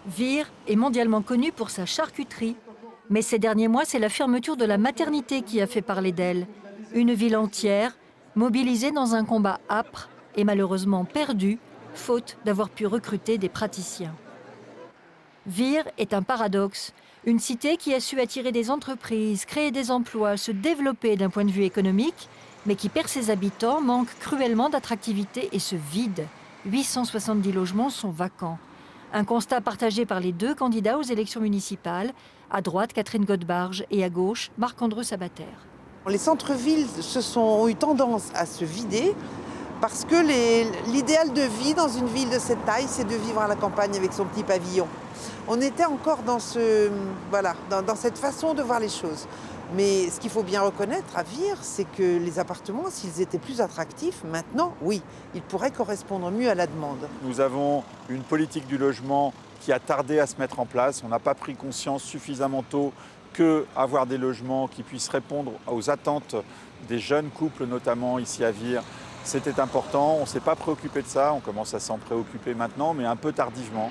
Vire est mondialement connu pour sa charcuterie. Mais ces derniers mois, c'est la fermeture de la maternité qui a fait parler d'elle. Une ville entière, mobilisée dans un combat âpre et malheureusement perdu, faute d'avoir pu recruter des praticiens. Vire est un paradoxe. Une cité qui a su attirer des entreprises, créer des emplois, se développer d'un point de vue économique, mais qui perd ses habitants, manque cruellement d'attractivité et se vide. 870 logements sont vacants. Un constat partagé par les deux candidats aux élections municipales, à droite Catherine Godbarge et à gauche Marc-Andreu Sabater. Les centres-villes ont eu tendance à se vider parce que l'idéal de vie dans une ville de cette taille, c'est de vivre à la campagne avec son petit pavillon. On était encore dans cette façon de voir les choses. Mais ce qu'il faut bien reconnaître à Vire, c'est que les appartements, s'ils étaient plus attractifs, maintenant, oui, ils pourraient correspondre mieux à la demande. Nous avons une politique du logement qui a tardé à se mettre en place. On n'a pas pris conscience suffisamment tôt qu'avoir des logements qui puissent répondre aux attentes des jeunes couples, notamment ici à Vire, c'était important. On ne s'est pas préoccupé de ça. On commence à s'en préoccuper maintenant, mais un peu tardivement.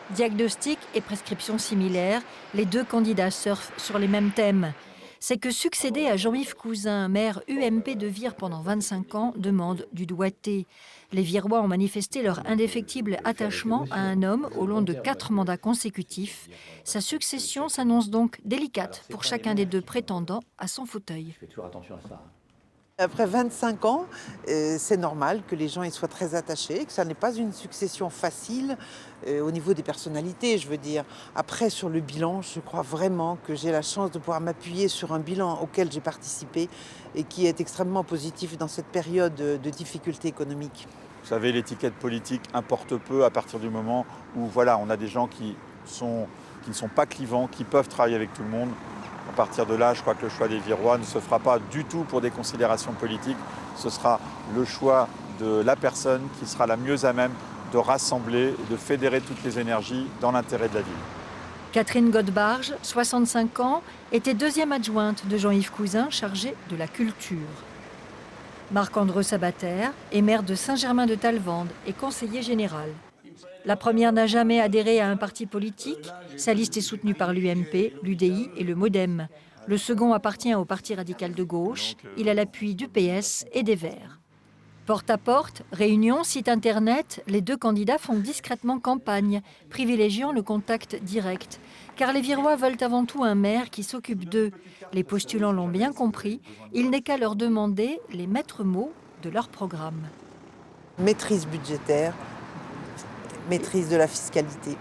Diagnostic et prescription similaires, les deux candidats surfent sur les mêmes thèmes. C'est que succéder à Jean-Yves Cousin, maire UMP de Vire pendant 25 ans, demande du doigté. Les Virois ont manifesté leur indéfectible attachement à un homme au long de 4 mandats consécutifs. Sa succession s'annonce donc délicate pour chacun des deux prétendants à son fauteuil. Je fais toujours attention à ça. Après 25 ans, c'est normal que les gens y soient très attachés, que ça n'est pas une succession facile au niveau des personnalités, je veux dire. Après, sur le bilan, je crois vraiment que j'ai la chance de pouvoir m'appuyer sur un bilan auquel j'ai participé et qui est extrêmement positif dans cette période de difficultés économiques. Vous savez, l'étiquette politique importe peu à partir du moment où on a des gens qui ne sont pas clivants, qui peuvent travailler avec tout le monde. À partir de là, je crois que le choix des Virois ne se fera pas du tout pour des considérations politiques. Ce sera le choix de la personne qui sera la mieux à même de rassembler et de fédérer toutes les énergies dans l'intérêt de la ville. Catherine Godbarge, 65 ans, était deuxième adjointe de Jean-Yves Cousin, chargée de la culture. Marc-Andreu Sabater est maire de Saint-Germain-de-Talvende et conseiller général. La première n'a jamais adhéré à un parti politique. Sa liste est soutenue par l'UMP, l'UDI et le MoDem. Le second appartient au Parti radical de gauche. Il a l'appui du PS et des Verts. Porte à porte, réunion, site internet, les deux candidats font discrètement campagne, privilégiant le contact direct. Car les Virois veulent avant tout un maire qui s'occupe d'eux. Les postulants l'ont bien compris. Il n'est qu'à leur demander les maîtres mots de leur programme. Maîtrise budgétaire, maîtrise de la fiscalité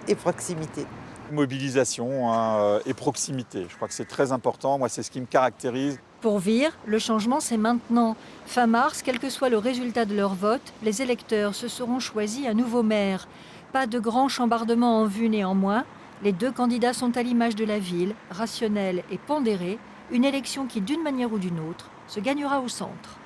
et proximité. Mobilisation et proximité, je crois que c'est très important. Moi, c'est ce qui me caractérise. Pour Vire, le changement, c'est maintenant. Fin mars, quel que soit le résultat de leur vote, les électeurs se seront choisis un nouveau maire. Pas de grand chambardement en vue néanmoins. Les deux candidats sont à l'image de la ville, rationnelle et pondérée. Une élection qui, d'une manière ou d'une autre, se gagnera au centre.